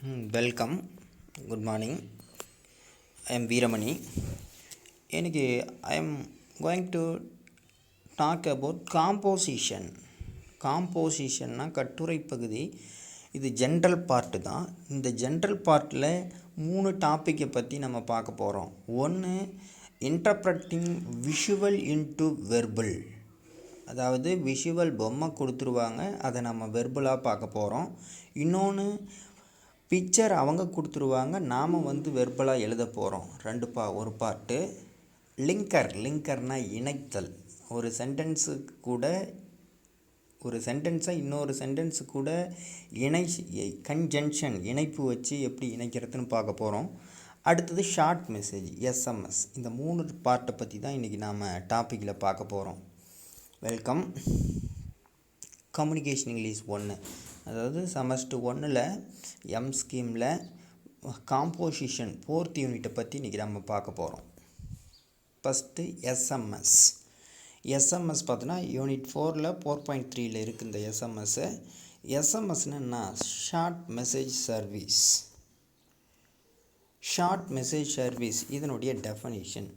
Welcome. Good morning. I am Veeramani. எனக்கு I am going to talk about composition. காம்போசிஷன்னா கட்டுரை பகுதி. இது general part தான். இந்த ஜென்ரல் பார்ட்டில் 3 டாப்பிக்கை பற்றி நம்ம பார்க்க போகிறோம். ஒன்று இன்டர்ப்ரட்டிங் விஷுவல் இன்டு வெர்பல், அதாவது விஷுவல் பொம்மை கொடுத்துருவாங்க, அதை நம்ம வெர்பலாக பார்க்க போகிறோம். இன்னொன்று பிக்சர் அவங்க கொடுத்துருவாங்க, நாம் வெர்பலாக எழுத போகிறோம். ஒரு பார்ட்டு. லிங்கர்னால் இணைத்தல். ஒரு சென்டென்ஸுக்கு கூட ஒரு சென்டென்ஸை இன்னொரு சென்டென்ஸு கூட கன்ஜங்ஷன் இணைப்பு வச்சு எப்படி இணைக்கிறதுன்னு பார்க்க போகிறோம். அடுத்தது ஷார்ட் மெசேஜ், எஸ்எம்எஸ். இந்த 3 பார்ட்டை பற்றி தான் இன்றைக்கி நாம் டாப்பிக்கில் பார்க்க போகிறோம். வெல்கம். கம்யூனிகேஷன் இங்கிலீஷ் 1, அதாவது செமஸ்டர் 1ல் எம் ஸ்கீமில் காம்போசிஷன் 4th யூனிட்டை பற்றி இன்றைக்கி நம்ம பார்க்க போகிறோம். First SMS. எஸ்எம்எஸ் பார்த்தோன்னா யூனிட் 4ல் 4.3ல் இருக்குது இந்த எஸ்எம்எஸ்ஸு. எஸ்எம்எஸ்னா short message service. Short message service இதனுடைய definition.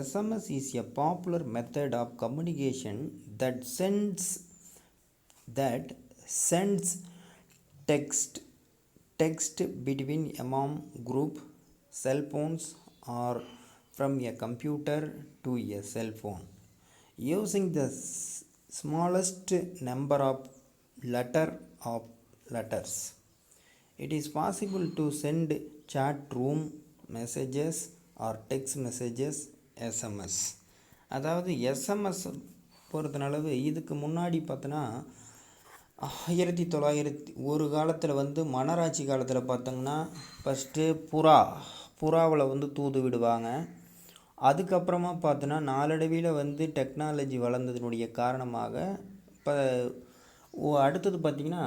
SMS is a popular method of communication that sends text between among group cell phones or from a computer to a cell phone using the smallest number of letters. It is possible to send chat room messages or text messages, SMS. அதாவது SMS பொறுத்தனளவு இதுக்கு முன்னாடி பார்த்தோன்னா 1900 ஒரு காலத்தில் மன்னராட்சி காலத்தில் பார்த்தோங்கன்னா first புறாவில் தூது விடுவாங்க. அதுக்கப்புறமா பார்த்தோன்னா நாளடைவில் டெக்னாலஜி வளர்ந்ததுனுடைய காரணமாக இப்போ அடுத்தது பார்த்திங்கன்னா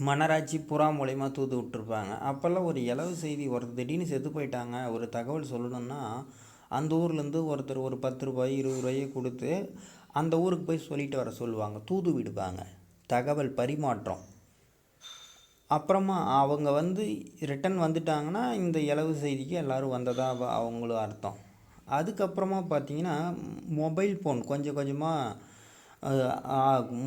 மன்னராட்சி புறா மூலயமா தூது விட்டுருப்பாங்க. அப்போல்லாம் ஒரு இலவு செய்தி திடீர்னு செத்து போயிட்டாங்க, ஒரு தகவல் சொல்லணுன்னா அந்த ஊர்லேருந்து ஒருத்தர் ஒரு 10 ரூபாய் 20 ரூபாயை கொடுத்து அந்த ஊருக்கு போய் சொல்லிட்டு வர சொல்லுவாங்க, தூது விடுவாங்க, தகவல் பரிமாற்றம். அப்புறமா அவங்க ரிட்டன் வந்துட்டாங்கன்னா இந்த இலவு செய்திக்கு எல்லோரும் வந்ததாக அவங்களும் அர்த்தம். அதுக்கப்புறமா பார்த்திங்கன்னா மொபைல் ஃபோன் கொஞ்சம் கொஞ்சமாக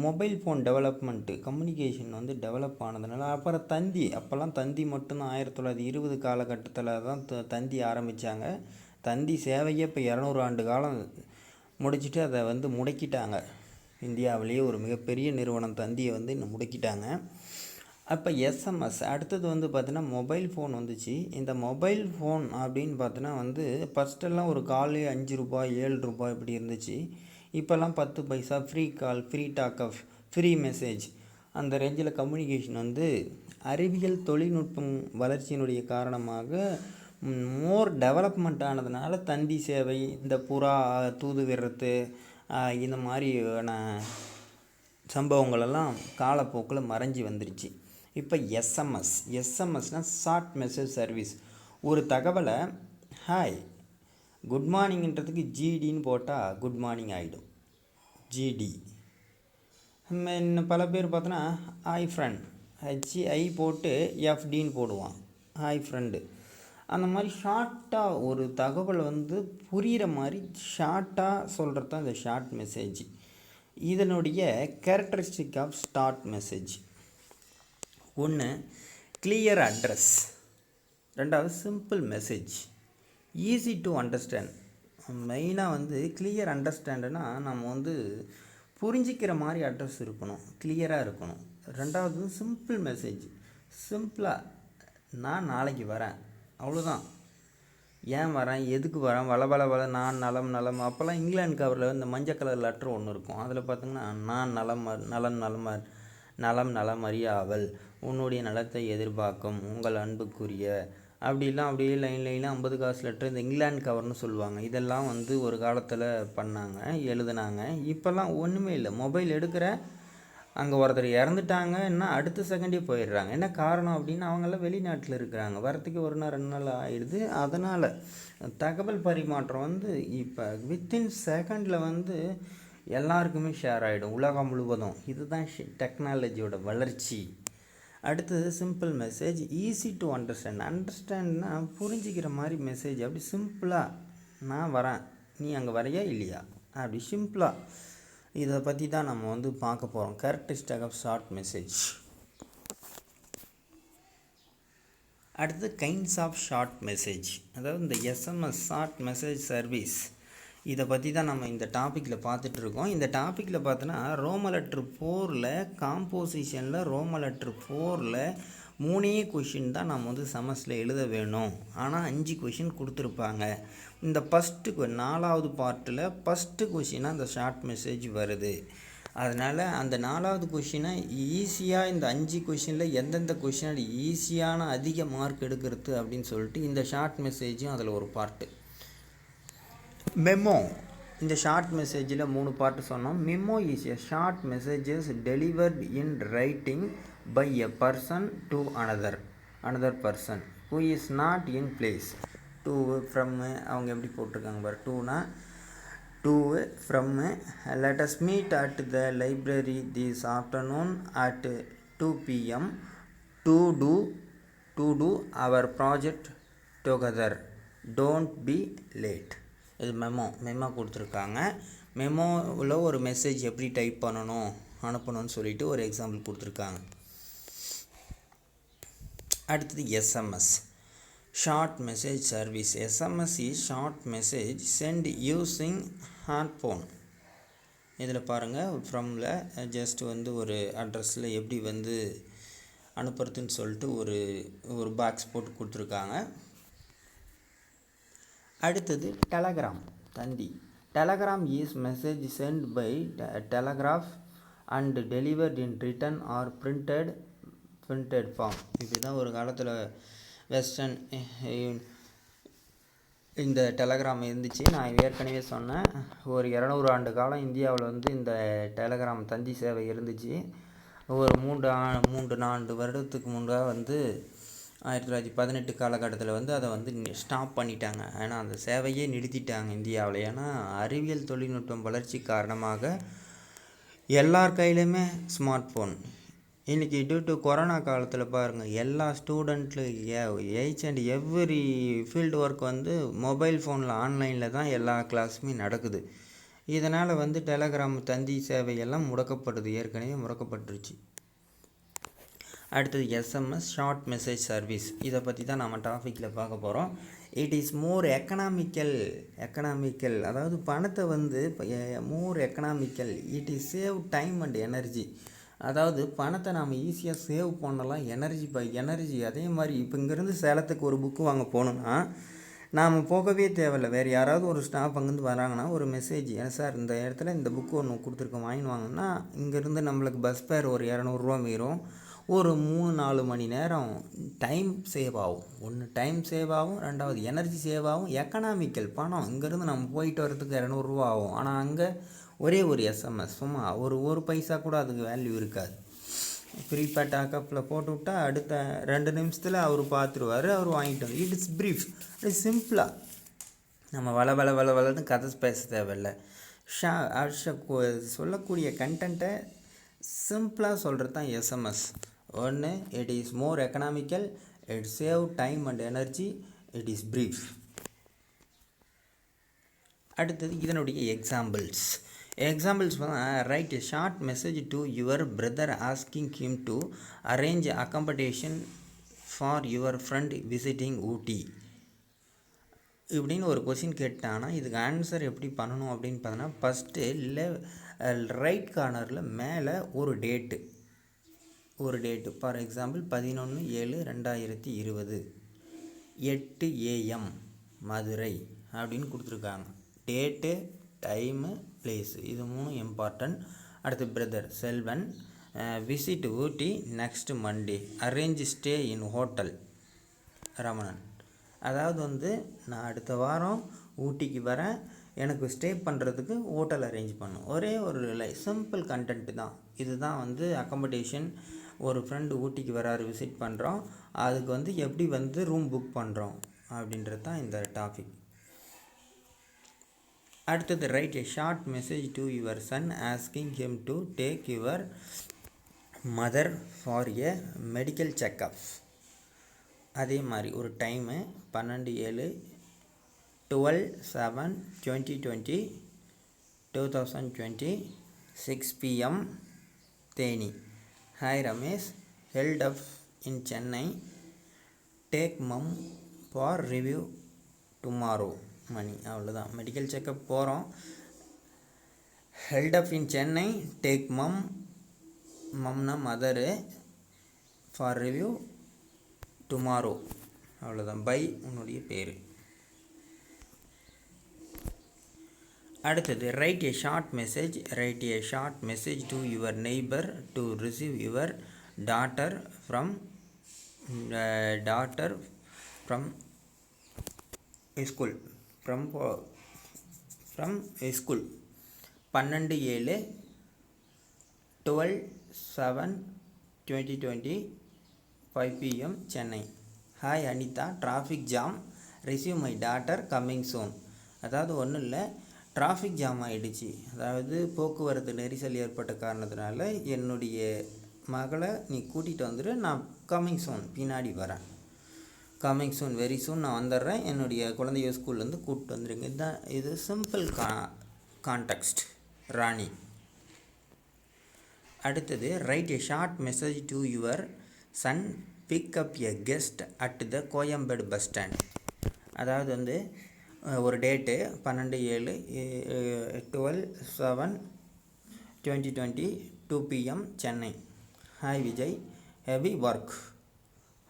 mobile phone development, communication develop ஆனதுனால அப்புறம் தந்தி. அப்போல்லாம் தந்தி மட்டும்தான் 1920 காலகட்டத்தில் தான் தந்தி ஆரம்பித்தாங்க. தந்தி சேவையே இப்போ 200 ஆண்டு காலம் முடிச்சுட்டு அதை முடக்கிட்டாங்க. இந்தியாவிலேயே ஒரு மிகப்பெரிய நிறுவனம் தந்தியை இன்னும் முடக்கிட்டாங்க. அப்போ எஸ்எம்எஸ் அடுத்தது பார்த்தோன்னா மொபைல் ஃபோன் வந்துச்சு. இந்த மொபைல் ஃபோன் அப்படின்னு பார்த்தோன்னா ஃபஸ்ட்டெல்லாம் ஒரு கால் 5 ரூபாய் 7 ரூபாய் இப்படி இருந்துச்சு. இப்போல்லாம் 10 paisa, free call, free talk up, free message, அந்த ரேஞ்சில் கம்யூனிகேஷன் அறிவியல் தொழில்நுட்பம் வளர்ச்சியினுடைய காரணமாக மோர் டெவலப்மெண்ட் ஆனதுனால தந்தி சேவை, இந்த புறா தூது விடுறது, இந்த மாதிரியான சம்பவங்களெல்லாம் காலப்போக்கில் மறைஞ்சி வந்துருச்சு. இப்போ எஸ்எம்எஸ்னால் ஷார்ட் மெசேஜ் சர்வீஸ். ஒரு தகவலை ஹாய் குட் மார்னிங்கிறதுக்கு ஜிடின்னு போட்டால் குட் மார்னிங் ஆகிடும், ஜிடி. பல பேர் பார்த்தோன்னா ஹாய் ஃப்ரெண்ட், HI போட்டு FDன்னு போடுவான், ஹாய் ஃப்ரெண்டு. அந்த மாதிரி ஷார்ட்டாக ஒரு தகவல் புரிகிற மாதிரி ஷார்ட்டாக சொல்கிறது தான் இந்த ஷார்ட் மெசேஜ். இதனுடைய characteristic of short message. 1 clear address, 2வது simple message, easy to understand. மெயினாக கிளியர் அண்டர்ஸ்டாண்டுனா நம்ம புரிஞ்சிக்கிற மாதிரி அட்ரஸ் இருக்கணும், கிளியராக இருக்கணும். 2வது சிம்பிள் மெசேஜ், சிம்பிளாக நான் நாளைக்கு வரேன், அவ்வளோதான். ஏன் வரேன், எதுக்கு வரேன், வள நான் நலம். அப்போல்லாம் இங்கிலாந்து கவரில் இந்த மஞ்சள் கலர் லெட்டர் ஒன்று இருக்கும். அதில் பார்த்திங்கன்னா நான் நலம் அறியாவல், உன்னுடைய நலத்தை எதிர்பார்க்கும் உங்கள் அன்புக்குரிய, அப்படியே லைனாக 50 காசு லெட்டர் இந்த இங்கிலாந்து கவர்னு சொல்லுவாங்க. இதெல்லாம் ஒரு காலத்தில் பண்ணாங்க, எழுதுனாங்க. இப்போல்லாம் ஒன்றுமே இல்லை. மொபைல் எடுக்கிற, அங்கே ஒருத்தர் இறந்துட்டாங்கன்னா அடுத்த செகண்டே போயிடுறாங்க. என்ன காரணம் அப்படின்னா அவங்கெல்லாம் வெளிநாட்டில் இருக்கிறாங்க, வரத்துக்கு 1 நாள் 2 நாள் ஆகிடுது. அதனால் தகவல் பரிமாற்றம் இப்போ வித்தின் செகண்டில் எல்லாருக்குமே ஷேர் ஆகிடும், உலகம் முழுவதும். இதுதான் டெக்னாலஜியோட வளர்ச்சி. அடுத்தது simple message, easy to understand. அண்டர்ஸ்டாண்ட்னா புரிஞ்சிக்கிற மாதிரி மெசேஜ். அப்படி சிம்பிளாக நான் வரேன், நீ அங்கே வரையா இல்லையா, அப்படி சிம்பிளாக. இதை பற்றி தான் நம்ம வந்து பார்க்க போகிறோம். Characteristic of short message. அடுத்தது கைண்ட்ஸ் ஆஃப் ஷார்ட் மெசேஜ், அதாவது இந்த எஸ்எம்எஸ் ஷார்ட் மெசேஜ் சர்வீஸ். இதை பற்றி தான் நம்ம இந்த டாப்பிக்கில் பார்த்துட்ருக்கோம். இந்த டாப்பிக்கில் பார்த்தோன்னா ரோமன் லெட்டர் 4ல் காம்போசிஷனில் ரோமன் லெட்டர் 4ல் 3 கொஷின் தான் நம்ம வந்து செமஸ்டரில் எழுத வேணும். ஆனால் 5 கொஷின் கொடுத்துருப்பாங்க. இந்த ஃபஸ்ட்டு 4வது பார்ட்டில் ஃபஸ்ட்டு கொஷினாக அந்த ஷார்ட் மெசேஜ் வருது. அதனால் அந்த 4வது கொஷினை ஈஸியாக இந்த 5 கொஷினில் எந்தெந்த கொஷின் ஈஸியான அதிக மார்க் எடுக்கிறது அப்படின்னு சொல்லிட்டு இந்த ஷார்ட் மெசேஜும் அதில் ஒரு பார்ட்டு. மெமோ, இந்த ஷார்ட் மெசேஜில் 3 பார்ட்டு சொன்னோம். Memo is a short messages delivered in writing by a person to another person who is not in place. To from அவங்க எப்படி போட்டிருக்காங்க பாரு, டூனா to from let us meet at the library this afternoon at 2 PM to do our project together, don't be late. இது memo கொடுத்துருக்காங்க. மெமோவில் ஒரு message எப்படி டைப் பண்ணணும் அனுப்பணும்னு சொல்லிட்டு ஒரு எக்ஸாம்பிள் கொடுத்துருக்காங்க. அடுத்தது SMS short message service. SMS is short message sent using handphone. இதில் பாருங்கள், ஃப்ரம்ல ஜஸ்ட் வந்து ஒரு அட்ரஸில் எப்படி வந்து அனுப்புறதுன்னு சொல்லிட்டு ஒரு பாக்ஸ் போட்டு கொடுத்துருக்காங்க. அடுத்தது டெலகிராம் தந்தி. Telegram is message sent by telegraph and delivered in written or printed form. இப்படி தான் ஒரு காலத்தில் வெஸ்டர்ன் இந்த டெலகிராம் இருந்துச்சு. நான் ஏற்கனவே சொன்னேன், ஒரு 200 ஆண்டு காலம் இந்தியாவில் வந்து இந்த டெலகிராம் தந்தி சேவை இருந்துச்சு. ஒரு 3-4 வருடத்துக்கு முன்பாக வந்து 1918 காலகட்டத்தில் வந்து அதை வந்து ஸ்டாப் பண்ணிட்டாங்க. ஏன்னா அந்த சேவையே நிறுத்திட்டாங்க இந்தியாவில். ஏன்னா அறிவியல் தொழில்நுட்பம் வளர்ச்சி காரணமாக எல்லார் கையிலையுமே ஸ்மார்ட் ஃபோன். இன்றைக்கி டியூ டு கொரோனா காலத்தில் பாருங்கள், எல்லா students H and every field work வந்து மொபைல் ஃபோனில் ஆன்லைனில் தான் எல்லா கிளாஸுமே நடக்குது. இதனால் வந்து டெலகிராம் தந்தி சேவையெல்லாம் முடக்கப்படுது, ஏற்கனவே முடக்கப்பட்டுருச்சு. அடுத்தது எஸ்எம்எஸ் ஷார்ட் மெசேஜ் சர்வீஸ். இதை பற்றி தான் நம்ம டாப்பிக்கில் பார்க்க போகிறோம். இட் இஸ் மோர் எக்கனாமிக்கல், அதாவது பணத்தை வந்து more economical. It is save time and energy. அதாவது பணத்தை நாம் ஈஸியாக சேவ் பண்ணலாம், எனர்ஜி. அதே மாதிரி இப்போ இங்கேருந்து சேலத்துக்கு ஒரு புக்கு வாங்க போகணுன்னா நாம் போகவே தேவையில்லை. வேறு யாராவது ஒரு ஸ்டாஃப் அங்கேருந்து வராங்கன்னா ஒரு மெசேஜ், ஏன் சார் இந்த இடத்துல இந்த புக்கு ஒன்று கொடுத்துருக்கோம் வாங்கின்னு வாங்கன்னா, இங்கேருந்து நம்மளுக்கு பஸ் ஃபேர் ஒரு 200 மீறும். ஒரு 3-4 மணி நேரம் டைம் சேவ் ஆகும். ஒன்று டைம் சேவ் ஆகும், ரெண்டாவது எனர்ஜி சேவ் ஆகும். எக்கனாமிக்கல், பணம் இங்கேருந்து நம்ம போயிட்டு வரதுக்கு 200 ஆகும். ஆனால் அங்கே ஒரே ஒரு எஸ்எம்எஸ், சும்மா ஒரு பைசா கூட அதுக்கு வேல்யூ இருக்காது. ப்ரீபேட் ஆக்கப்பில் போட்டு விட்டால் அடுத்த 2 நிமிஷத்தில் அவர் பார்த்துருவார், அவர் வாங்கிட்டு வந்து. It is brief, it is சிம்பிளாக. நம்ம வளன்னு கதை பேச தேவையில்லை. சொல்லக்கூடிய கண்டென்ட்டை சிம்பிளாக சொல்கிறது தான் எஸ்எம்எஸ். ஒன்று, it is more economical, it save time and energy, it is brief. அடுத்தது இதனுடைய examples write a short message to your brother asking him to arrange accommodation for your friend visiting Ooty. இப்படின்னு ஒரு கொஸ்டின் கேட்டாங்கன்னா இதுக்கு answer எப்படி பண்ணணும் அப்படின்னு பார்த்தோன்னா, ஃபஸ்ட்டு ரைட் கார்னரில் மேலே ஒரு date, for example 11/7/2020 8 AM Madurai அப்படின்னு கொடுத்துருக்காங்க. டேட்டு, டைமு, பிளேஸு, இது 3 இம்பார்ட்டன்ட். அடுத்து brother Selvan, visit Ooty next Monday, arrange stay in hotel Ramanan. அதாவது வந்து நான் அடுத்த வாரம் ஊட்டிக்கு வரேன், எனக்கு ஸ்டே பண்ணுறதுக்கு ஹோட்டல் அரேஞ்ச் பண்ணும். ஒரே ஒரு சிம்பிள் கண்டென்ட்டு தான். இதுதான் வந்து அக்காமடேஷன். ஒரு ஃப்ரெண்டு ஊட்டிக்கு வராரு, விசிட் பண்ணுறோம், அதுக்கு வந்து எப்படி வந்து ரூம் புக் பண்ணுறோம் அப்படின்றது தான் இந்த டாபிக். அடுத்தது write a short message to your son asking him to take your mother for a medical checkup. அதே மாதிரி ஒரு time 12/7/2020 2020 6 PM Theni. Hi Ramesh, held up in Chennai, take mum for review tomorrow. Mani. அவ்வளோதான். Medical checkup போகிறோம். Held up in Chennai, take மம்னா mother, for review tomorrow. அவ்வளோதான். Bye உன்னுடைய பேர். அடுத்தது write a short message. Write a short message to your neighbour to receive your daughter from school. From school. 12/7/2020 5 PM Chennai. Hi Anita, traffic jam, receive my daughter coming soon. அதாவது ஒன்றும் இல்லை, traffic jam ஆகிடுச்சு. அதாவது போக்குவரத்து நெரிசல் ஏற்பட்ட காரணத்தினால என்னுடைய மகளை நீ கூட்டிகிட்டு வந்துடு, நான் கம்மிங் சூன் பின்னாடி வரேன். கம்மிங் சூன், வெரி சூன் நான் வந்துடுறேன், என்னுடைய குழந்தைய ஸ்கூல்லேருந்து கூப்பிட்டு வந்துடுங்க. இதுதான் இது சிம்பிள் கான்டெக்ஸ்ட். ராணி. அடுத்தது write a short message to your son, pick up a guest at the Koyambedu bus stand. அதாவது வந்து ஒரு date 12/7/2020 2 PM Chennai. Hi Vijay, heavy work.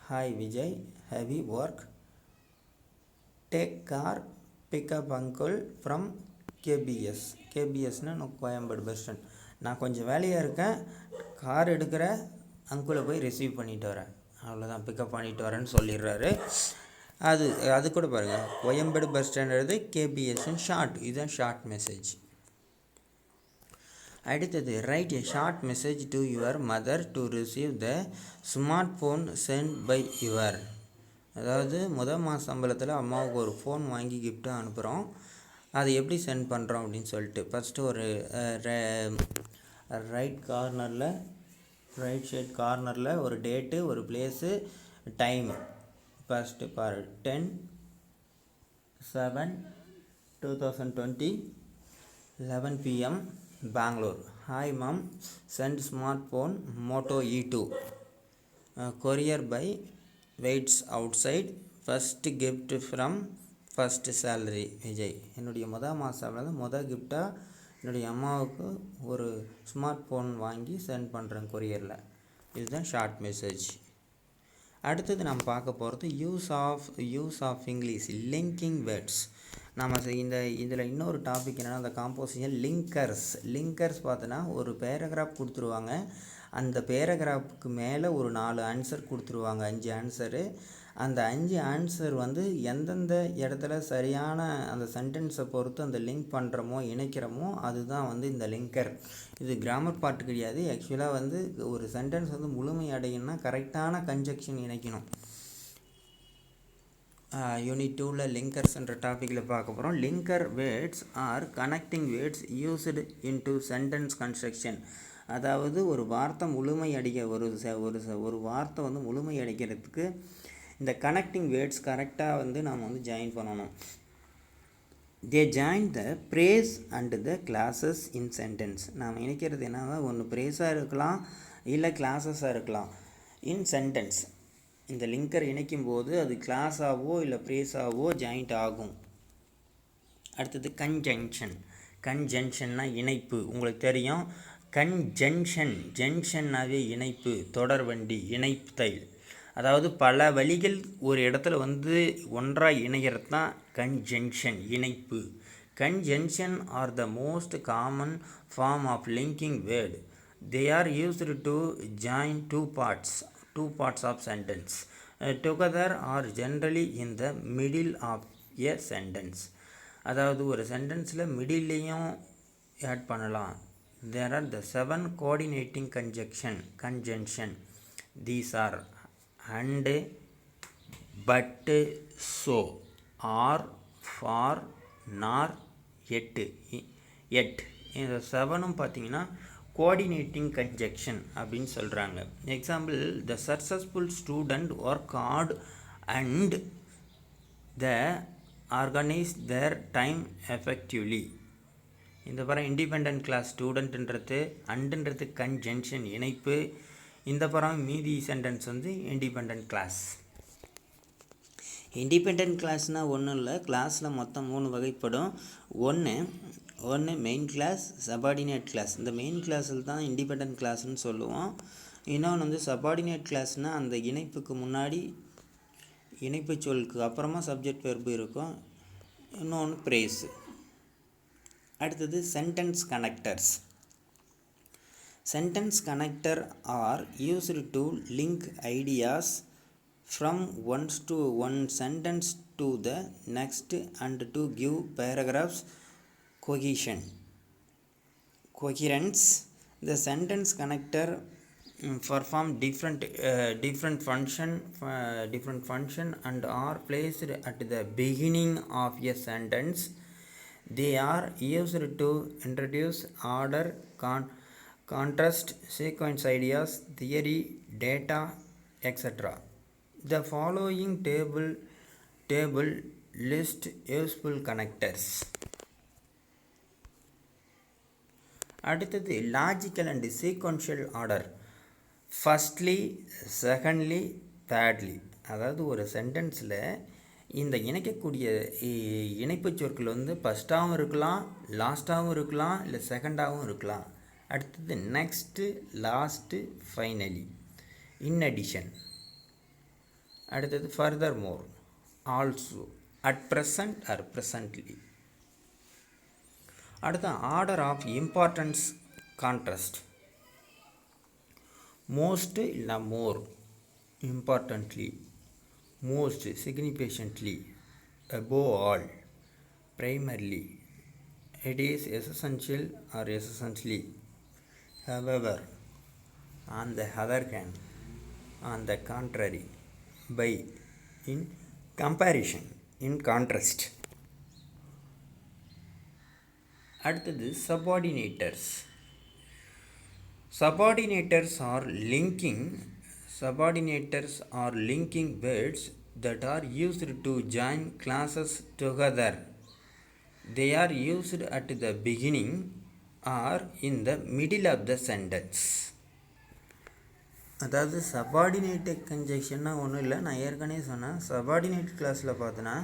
Hi Vijay, heavy work, take car, pick up uncle from KBS. KBSனா Koyambedu bus stand. நான் கொஞ்சம் வேலையாக இருக்கேன், car எடுக்கிற அங்குளை போய் ரிசீவ் பண்ணிட்டு வரேன். அவ்வளோதான், பிக்கப் பண்ணிட்டு வரேன்னு சொல்லிடுறாரு. அது கூட பாருங்கள், கோயம்பேடு பஸ் ஸ்டாண்ட் எழுது KBSன்னு ஷார்ட். இதுதான் ஷார்ட் மெசேஜ். அடுத்தது write a short message to your mother to receive the smart phone sent by your. அதாவது மாத சம்பளத்தில் அம்மாவுக்கு ஒரு ஃபோன் வாங்கி கிஃப்ட்டு அனுப்புகிறோம். அதை எப்படி சென்ட் பண்ணுறோம் அப்படின்னு சொல்லிட்டு ஃபஸ்ட்டு ஒரு ரைட் சைட் கார்னரில் ஒரு டேட்டு, ஒரு பிளேஸு, டைமு. ஃபஸ்ட்டு பாரு, 10/7/2020 11 PM Bangalore. Hi mum, sent smart phone Moto E2 courier by waits outside, first gift from first salary. Vijay. என்னுடைய மாத கிஃப்டாக என்னுடைய அம்மாவுக்கு ஒரு ஸ்மார்ட் ஃபோன் வாங்கி சென்ட் பண்ணுறேன் கொரியரில். இதுதான் ஷார்ட் மெசேஜ். அடுத்தது நம்ம பார்க்க போகிறது use of English, linking words. நம்ம இதில் இன்னொரு டாபிக் என்னென்னா, அந்த காம்போசிஷன் லிங்கர்ஸ் பார்த்தோன்னா ஒரு பேராகிராஃப் கொடுத்துருவாங்க. அந்த பேராகிராஃபுக்கு மேலே ஒரு 4 ஆன்சர் கொடுத்துருவாங்க, 5 ஆன்சரு. அந்த 5 ஆன்சர் வந்து எந்தெந்த இடத்துல சரியான அந்த சென்டென்ஸை பொறுத்து அந்த லிங்க் பண்ணுறோமோ, இணைக்கிறோமோ, அதுதான் வந்து இந்த லிங்கர். இது கிராமர் பார்ட் கிடையாது. ஆக்சுவலாக வந்து ஒரு சென்டென்ஸ் வந்து முழுமை அடையணும்னா கரெக்டான கன்ஜெக்ஷன் இணைக்கணும். யூனிட் 2ல் லிங்கர்ஸ்ன்ற டாப்பிக்கில் பார்க்க போகிறோம். Linker words R connecting words used into sentence construction. அதாவது ஒரு வார்த்தை முழுமை அடைக்க ஒரு வார்த்தை வந்து முழுமை அடைக்கிறதுக்கு இந்த கனெக்டிங் வேர்ட்ஸ் கரெக்டாக வந்து நாம் வந்து ஜாயின் பண்ணணும். They join the prays and the classes in sentence. நாம் இணைக்கிறது என்னன்னா, ஒன்று ப்ரேஸாக இருக்கலாம், இல்லை கிளாஸஸாக இருக்கலாம். இன் சென்டென்ஸ் இந்த லிங்கர் இணைக்கும் போது அது கிளாஸாவோ இல்லை ப்ரேஸாவோ ஜாயிண்ட் ஆகும். அடுத்தது கன்ஜங்ஷன்னா இணைப்பு. உங்களுக்கு தெரியும், ஜங்ஷன்னாவே இணைப்பு, தொடர்வண்டி, இணைத்தல். அதாவது பல வழிகள் ஒரு இடத்துல வந்து ஒன்றாக இணைகிறது தான் கன்ஜங்ஷன், இணைப்பு. Conjunction are the most common form of linking word. They are used to join two parts of sentence together or generally in the middle of a sentence. அதாவது ஒரு சென்டென்ஸில் மிடில்லையும் ஆட் பண்ணலாம். There are the 7 coordinating conjunction. These are and, but, so, or, for, nor, yet. இந்த 7ம் பார்த்தீங்கன்னா coordinating conjunction அப்படின்னு சொல்கிறாங்க. Example, the successful student work hard and the organise their time effectively. இந்த படம் independent clause ஸ்டூடெண்ட்ன்றது அண்டுன்றது conjunction இணைப்பு. இந்த படம் மீதி சென்டென்ஸ் வந்து இண்டிபெண்ட் கிளாஸ். இண்டிபெண்ட் கிளாஸ்னால் ஒன்றும் இல்லை, கிளாஸில் மொத்தம் 3 வகைப்படும். ஒன்று மெயின் கிளாஸ், சபார்டினேட் கிளாஸ். இந்த மெயின் கிளாஸில் தான் இண்டிபெண்ட் கிளாஸ்ன்னு சொல்லுவோம். இன்னொன்று வந்து சபார்டினேட் கிளாஸ்னால் அந்த இணைப்புக்கு முன்னாடி இணைப்பு சொல்லுக்கு அப்புறமா சப்ஜெக்ட் வெர்பு இருக்கும். இன்னொன்று பிரேஸ். அடுத்தது sentence connectors. Sentence connector R used to link ideas from one sentence to the next and to give paragraphs coherence. The sentence connector perform different function and are placed at the beginning of a sentence. They are used to introduce order, contrast, sequence ideas, theory, data, etc. The following table list useful connectors. அடுத்தது logical and sequential order. Firstly, secondly, thirdly. அதாவது ஒரு சென்டென்ஸில் இந்த இணைக்கக்கூடிய இணைப்பு சொற்கள் வந்து ஃபஸ்ட்டாகவும் இருக்கலாம், லாஸ்ட்டாகவும் இருக்கலாம், இல்லை செகண்டாகவும் இருக்கலாம். அடுத்தது next, last, finally, in addition. அடுத்தது further more, also, at present or presently. அடுத்த order of importance contrast. Most இல்லை more, importantly, most, significantly, above all, primarily, it is essential or essentially, however, on the other hand, on the contrary, by, in comparison, in contrast. அடுத்தது subordinators. Subordinators are linking words that are used to join clauses together. They are used at the beginning or in the middle of the sentence. அதாவது subordinate கன்ஜெக்ஷன்னா ஒன்றும் இல்லை, நான் ஏற்கனவே சொன்னேன். Subordinate கிளாஸில் பார்த்தோன்னா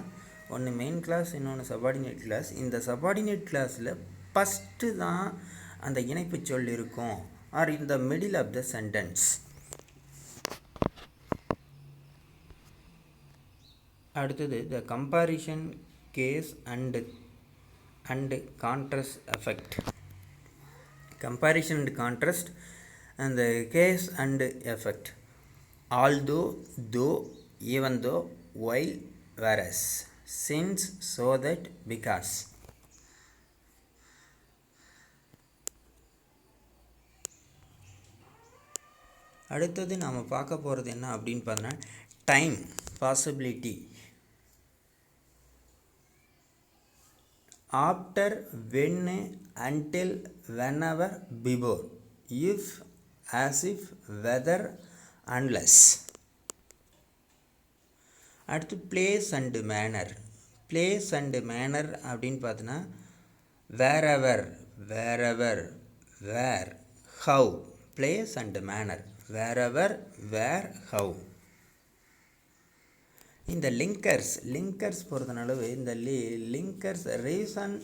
ஒன்று மெயின் கிளாஸ், இன்னொன்று சபார்டினேட் கிளாஸ். இந்த சபார்டினேட் கிளாஸில் ஃபஸ்ட்டு தான் அந்த இணைப்பு சொல் இருக்கும், or in the middle of the sentence. அடுத்தது the comparison case and contrast effect. Comparison and contrast and the case and effect. Although, though, even though, while, whereas, since, so that, because. அடுத்தது நாம் பார்க்க போகிறது என்ன அப்படின்னு பார்த்தோன்னா time, possibility. After, when, until, whenever, before, if, as if, whether, unless. அடுத்து place and manner. Place and manner அப்படின்னு பார்த்தோன்னா where, where, how. Place and manner, where, how. இந்த லிங்கர்ஸ் பொறுத்தனளவு இந்த லிங்கர்ஸ் ரீசன்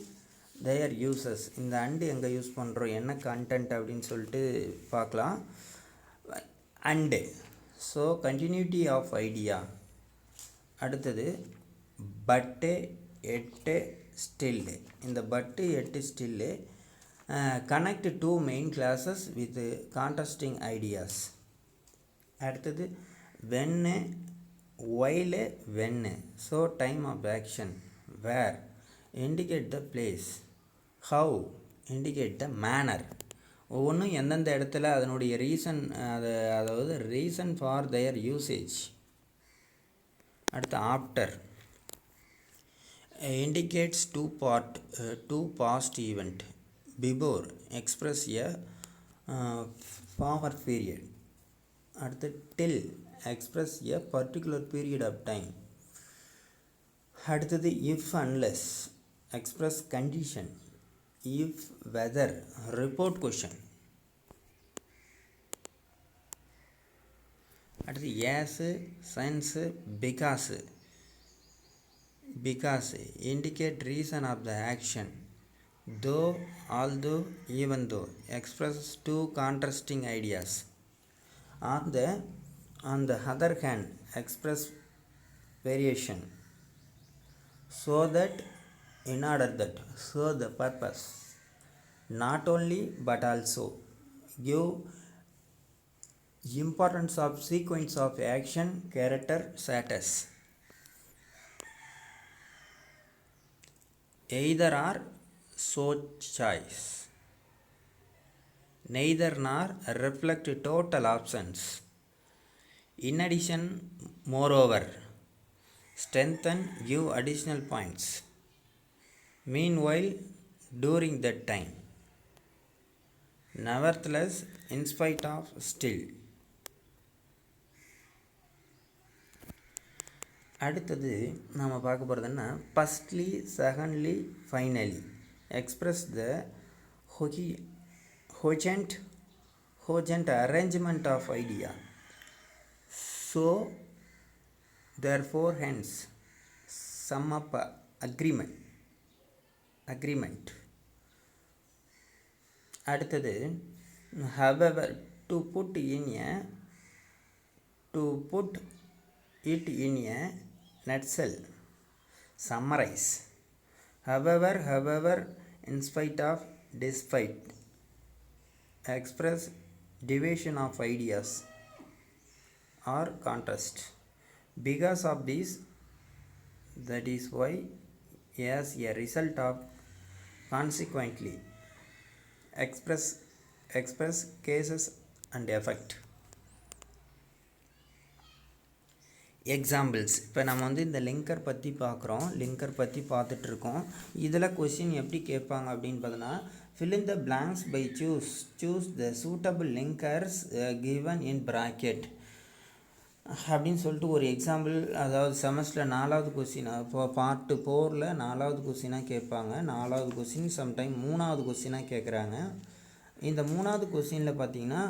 their uses. இந்த and எங்கே use பண்ணுறோம், என்ன கண்டென்ட் அப்படின்னு சொல்லிட்டு பார்க்கலாம். And, so continuity of idea. அடுத்தது பட்டு, எட்டு, ஸ்டில்லு. இந்த but, yet, still connect two main clauses with contrasting ideas. அடுத்தது when, while, when, so time of action. Where indicate the place. How indicate the manner. ஒவ்வொன்றும் எந்தெந்த இடத்துல அதனுடைய reason, அதாவது reason for their usage. அடுத்து after indicates two past event. Before express a former period. அடுத்து till express a particular period of time. அடுத்தது if unless express condition. if whether report question. அடுத்து as since because indicate reason of the action. though although even though expresses two contrasting ideas. on the other hand express variation. so that, in order that, so the purpose, not only but also. give importance of sequence of action, character, status. either or, so choice. neither nor reflect total absence. in addition, moreover, strengthen, give additional points. meanwhile, during that time. nevertheless, in spite of, still. அடுத்தது நாம் பார்க்க போகிறது என்ன, firstly, secondly, finally express the cogent arrangement of idea. so therefore hence sum up agreement. அடுத்தது however, to put it in a nutshell, summarize. however, in spite of, despite, express division of ideas or contrast. because of this, that is why, as a result of, consequently, express cases and effect. Examples. இப்போ நம்ம வந்து இந்த linker பற்றி பார்த்துட்ருக்கோம். இதில் question எப்படி கேட்பாங்க அப்படின்னு பார்த்தோன்னா, fill in the blanks by choose the suitable linkers given in bracket அப்படின்னு சொல்லிட்டு ஒரு எக்ஸாம்பிள், அதாவது செமஸ்டரில் 4வது கொஸ்டின், இப்போ பார்ட் 4ல் 4வது கொஸ்டினாக கேட்பாங்க. 4வது கொஸ்டின் சம்டைம் 3வது கொஸ்டினாக கேட்குறாங்க. இந்த 3வது கொஸ்டினில் பார்த்தீங்கன்னா,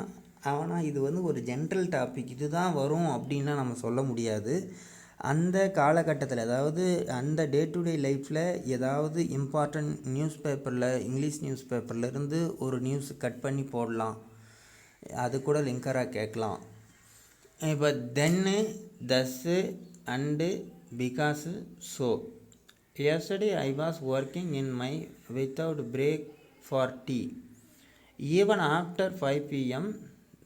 ஆனால் இது வந்து ஒரு ஜென்ரல் டாபிக், இது தான் வரும் அப்படின்லாம் நம்ம சொல்ல முடியாது. அந்த காலகட்டத்தில், அதாவது அந்த டே டு டே லைஃப்பில் ஏதாவது இம்பார்ட்டண்ட் நியூஸ் பேப்பரில், இங்கிலீஷ் நியூஸ் பேப்பர்லேருந்து ஒரு நியூஸ் கட் பண்ணி போடலாம், அது கூட லிங்கராக கேட்கலாம். இப்போ then, thus, and, because, so. yesterday I was working in my without break for tea. even after 5 p.m.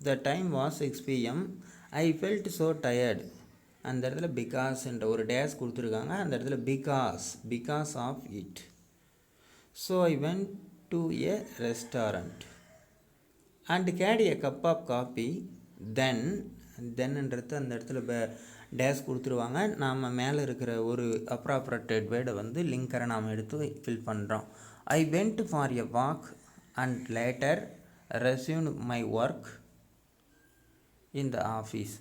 the time was 6 p.m. I felt so tired. அந்த இடத்துல பிகாஸ்ன்ற ஒரு டேஸ் கொடுத்துருக்காங்க. அந்த இடத்துல because of it. So I went to a restaurant and got a cup of coffee. தென்ன்றது அந்த இடத்துல days கொடுத்துருவாங்க. நாம் மேலே இருக்கிற ஒரு அப்ராப்ரேட்டட் வேர்டை வந்து லிங்கரை நாம் எடுத்து ஃபில் பண்ணுறோம். I went for a walk and later resumed my work in the office.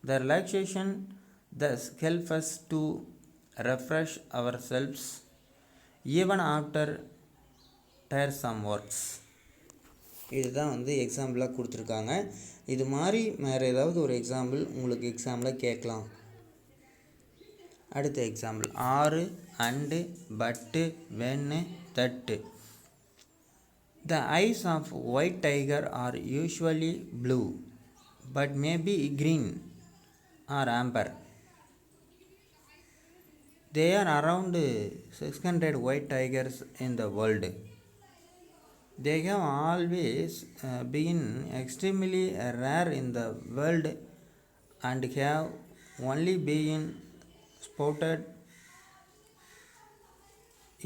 The relaxation thus helps us to refresh ourselves even after tiresome works. இதுதான் வந்து எக்ஸாம்பிளாக கொடுத்துருக்காங்க. இது மாதிரி வேறு ஏதாவது ஒரு எக்ஸாம்பிள் உங்களுக்கு எக்ஸாம்பிளாக கேட்கலாம். அடுத்த எக்ஸாம்பிள், ஆறு, அண்டு, பட்டு, வென்னு, தட்டு. The eyes of white tiger are usually blue, but may be green or amber. There are around 600 white tigers in the world. They have always been extremely rare in the world and have only been spotted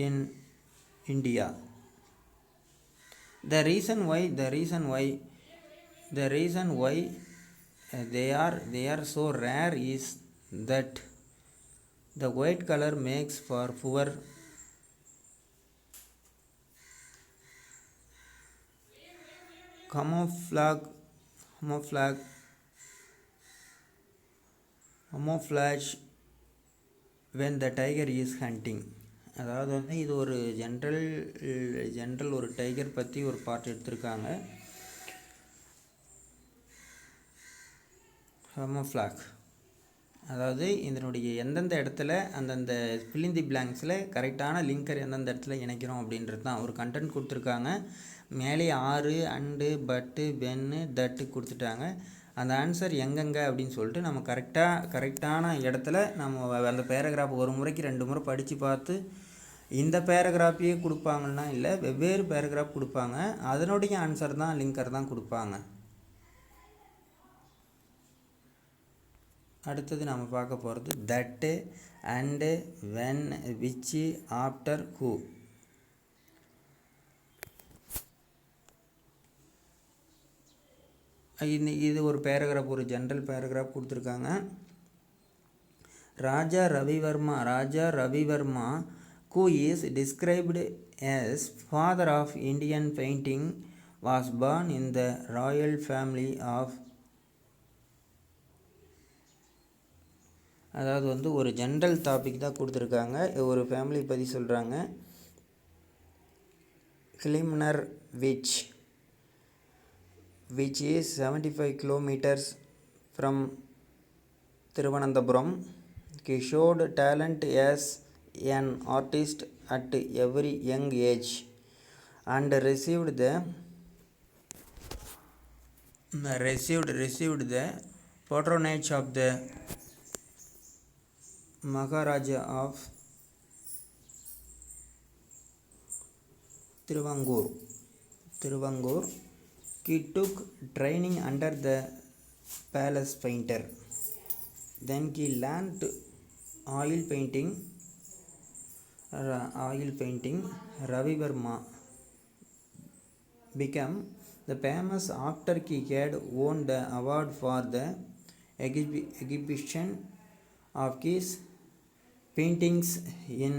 in India. The reason why they are so rare is that the white color makes for poor camouflage camouflage when the tiger is hunting. அதாவது வந்து இது ஒரு general ஒரு tiger பற்றி ஒரு பாட்டு எடுத்திருக்காங்க. camouflage அதாவது இதனுடைய எந்தெந்த இடத்துல அந்தந்த ஃபில் பிளாங்க்ஸில் கரெக்டான லிங்கர் எந்தெந்த இடத்துல இணைக்கிறோம் அப்படின்றது தான் ஒரு கண்டென்ட் கொடுத்துருக்காங்க. மேலே ஆறு அண்டு பட்டு பென்னு தட்டு கொடுத்துட்டாங்க. அந்த ஆன்சர் எங்கெங்கே அப்படின்னு சொல்லிட்டு நம்ம கரெக்டான இடத்துல நம்ம அந்த பேராகிராஃப் ஒரு முறைக்கு 2 முறை படித்து பார்த்து இந்த பேராகிராஃபையே கொடுப்பாங்கன்னா இல்லை வெவ்வேறு பேராகிராஃப் கொடுப்பாங்க. அதனுடைய ஆன்சர் தான் லிங்கர் தான் கொடுப்பாங்க. அடுத்தது நம்ம பார்க்க போகிறது தட்டு and when Vichu after who. இது ஒரு பேராகிராஃப் ஒரு ஜென்ரல் பேராகிராஃப் கொடுத்துருக்காங்க. ராஜா Ravi Varma who is described as father of Indian painting was born in the royal family of. அதாவது வந்து ஒரு ஜென்ரல் டாபிக் தான் கொடுத்துருக்காங்க. ஒரு ஃபேமிலி பற்றி சொல்கிறாங்க. கிளிம்னர் which is 75 kilometers from Thiruvananthapuram. He showed talent as an artist at every young age and received the patronage of the Maharaja of Tiruvangur. He took training under the palace painter. Then he learned oil painting. Ravivarma became the famous after he had won the award for the exhibition of his paintings in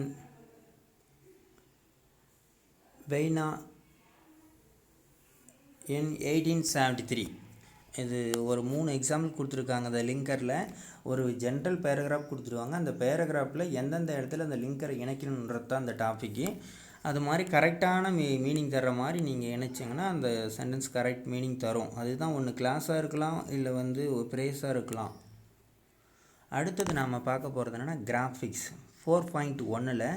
Vienna in 1873. இது ஒரு 3 example கொடுத்துருக்காங்க. அந்த லிங்கரில் ஒரு general paragraph கொடுத்துருவாங்க. அந்த பேராகிராஃபில் எந்தெந்த இடத்துல அந்த லிங்கரை இணைக்கணுன்றது தான் அந்த டாப்பிக்கு. அது மாதிரி கரெக்டான மீனிங் தர்ற மாதிரி நீங்கள் இணைச்சிங்கன்னா அந்த சென்டென்ஸ் கரெக்ட் மீனிங் தரும். அதுதான் ஒன்று கிளாஸாக இருக்கலாம் இல்லை வந்து ஒரு ப்ரேஸாக இருக்கலாம். அடுத்தது நாம் பார்க்க போகிறது என்னென்னா கிராஃபிக்ஸ் 4.1ல்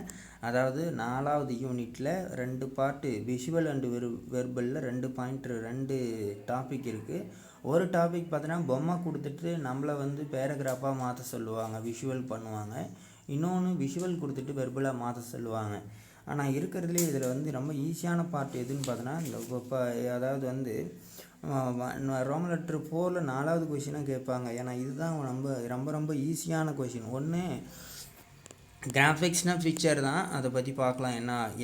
அதாவது 4வது யூனிட்டில் 2 பார்ட்டு விஷுவல் அண்டு வெர்பலில் 2 டாபிக் இருக்குது. ஒரு டாபிக் பார்த்தீங்கன்னா பொம்மை கொடுத்துட்டு நம்மளை வந்து பேராகிராஃபாக மாற்ற சொல்லுவாங்க, விஷுவல் பண்ணுவாங்க. இன்னொன்று விஷுவல் கொடுத்துட்டு வெர்பலாக மாற்ற சொல்லுவாங்க. ஆனால் இருக்கிறதுலே இதில் வந்து ரொம்ப ஈஸியான பார்ட் எதுன்னு பார்த்தோன்னா இந்த அதாவது வந்து ரோமன் லெட்டர் 4ல் 4வது கொஷினாக கேட்பாங்க. ஏன்னா இதுதான் ரொம்ப ஈஸியான கொஷின். ஒன்று கிராஃபிக்ஸ்னால் ஃபீச்சர் தான், அதை பற்றி பார்க்கலாம்.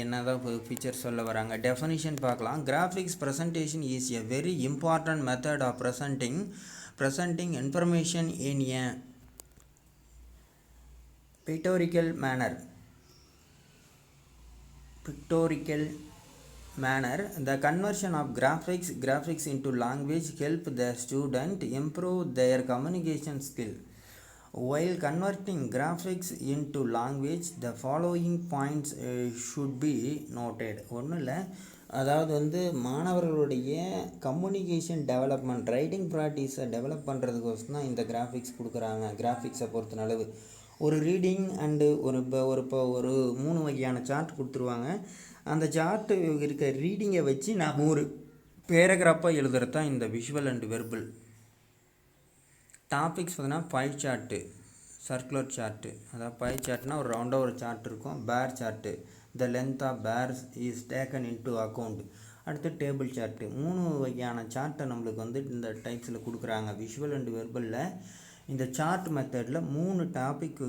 என்ன தான் ஃபீச்சர் சொல்ல வராங்க. டெஃபனிஷன் பார்க்கலாம். Graphics presentation is a very important method of presenting information in a pictorial manner. The conversion of graphics into language help the student improve their communication skill. While converting graphics into language, the following points should be noted. ஒன்றும் இல்லை, அதாவது வந்து மாணவர்களுடைய communication development, writing ப்ராக்டிஸை develop பண்ணுறதுக்கோசம் தான் இந்த graphics கொடுக்குறாங்க. கிராஃபிக்ஸை பொறுத்தளவு ஒரு ரீடிங் அண்டு ஒரு 3 வகையான சார்ட் கொடுத்துருவாங்க. அந்த சார்ட்டு இருக்க ரீடிங்கை வச்சு நாம் ஒரு பேராகிராஃபாக எழுதுறது தான் இந்த விஷுவல் அண்டு வெர்பல். டாபிக்ஸ் பார்த்தீங்கன்னா பை சார்ட்டு, சர்க்குலர் சார்ட்டு. அதாவது பை சார்ட்னா ஒரு ரவுண்டாக ஒரு சார்ட் இருக்கும். Bar chart, the length of bars is taken into account. அடுத்து டேபிள் சார்ட்டு. 3 வகையான சார்ட்டை நம்மளுக்கு வந்து இந்த டைப்ஸில் கொடுக்குறாங்க. விஷுவல் அண்டு வெர்பலில் இந்த சார்ட் மெத்தடில் 3 டாபிக்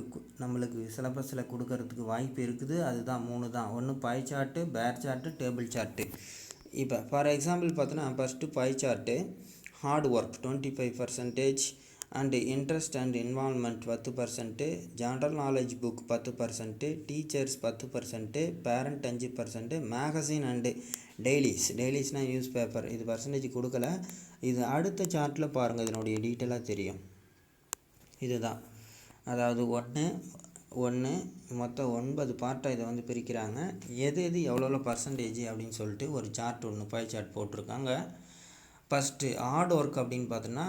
நம்மளுக்கு சிலபஸில் கொடுக்கறதுக்கு வாய்ப்பு இருக்குது. அதுதான் 3 தான். ஒன்று பை சார்ட்டு, பேர் சார்ட்டு, டேபிள் சார்ட்டு. இப்போ ஃபார் எக்ஸாம்பிள் பார்த்தோன்னா first by chart. Hard work 25%, and interest and involvement 10%, general knowledge book 10%, teachers 10%, parent 5%, magazine and டெய்லிஸ்னால் நியூஸ் பேப்பர் இது பர்சன்டேஜ் கொடுக்கல. இது அடுத்த சார்ட்டில் பாருங்கள், இதனுடைய டீட்டெயிலாக தெரியும். இதுதான், அதாவது ஒன்று மொத்தம் 9 பார்ட்டாக இதை வந்து பிரிக்கிறாங்க. எது எவ்வளோ பர்சன்டேஜ் அப்படின்னு சொல்லிட்டு ஒரு சார்ட் ஒன்று பை சார்ட் போட்டிருக்காங்க. ஃபஸ்ட்டு ஹார்ட் ஒர்க் அப்படின்னு பார்த்தோன்னா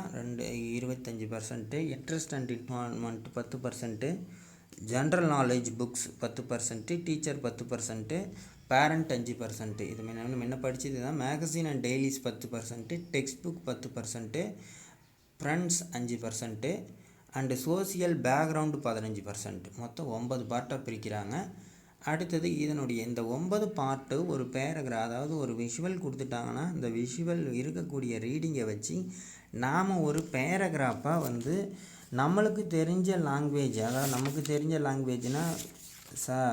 25%, interest and involvement 10%, general knowledge books 10%, teacher 10%, parent 5%. இது முன்ன படித்தது தான். Magazine and dailies 10%, text book 10%, friends 5%, and social background 15%. மொத்தம் 9 பார்ட்டாக பிரிக்கிறாங்க. அடுத்தது இதனுடைய இந்த 9 பார்ட்டு ஒரு பேராகிராஃப், அதாவது ஒரு விஷுவல் கொடுத்துட்டாங்கன்னா இந்த விஷுவல் இருக்கக்கூடிய ரீடிங்கை வச்சு நாம் ஒரு பேராகிராஃபாக வந்து நம்மளுக்கு தெரிஞ்ச லாங்குவேஜ், அதாவது நமக்கு தெரிஞ்ச லாங்குவேஜ்னால்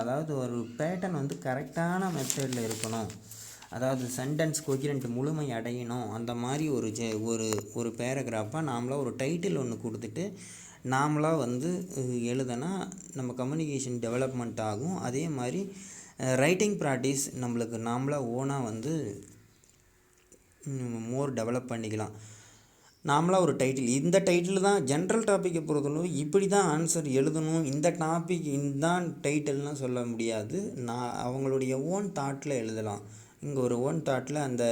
அதாவது ஒரு பேட்டர்ன் வந்து கரெக்டான மெத்தடில் இருக்கணும், அதாவது சென்டென்ஸ் கொஹிரண்ட் முழுமை அடையணும். அந்த மாதிரி ஒரு பேராகிராஃபாக நாமளாக ஒரு டைட்டில் ஒன்று கொடுத்துட்டு நாமளாக வந்து எழுதுனா நம்ம கம்யூனிகேஷன் டெவலப்மெண்ட் ஆகும். அதே மாதிரி ரைட்டிங் ப்ராக்டிஸ் நம்மளுக்கு நாமளாக ஓனாக வந்து மோர் டெவலப் பண்ணிக்கலாம். நாமளாக ஒரு டைட்டில், இந்த டைட்டில் தான் ஜென்ரல் டாப்பிக்கை பொறுத்தளவு இப்படி தான் ஆன்சர் எழுதணும், இந்த டாபிக் இதுதான் டைட்டில்னால் சொல்ல முடியாது. அவங்களுடைய ஓன் தாட்டில் எழுதலாம். இங்கே ஒரு ஓன் தாட்டில் அந்த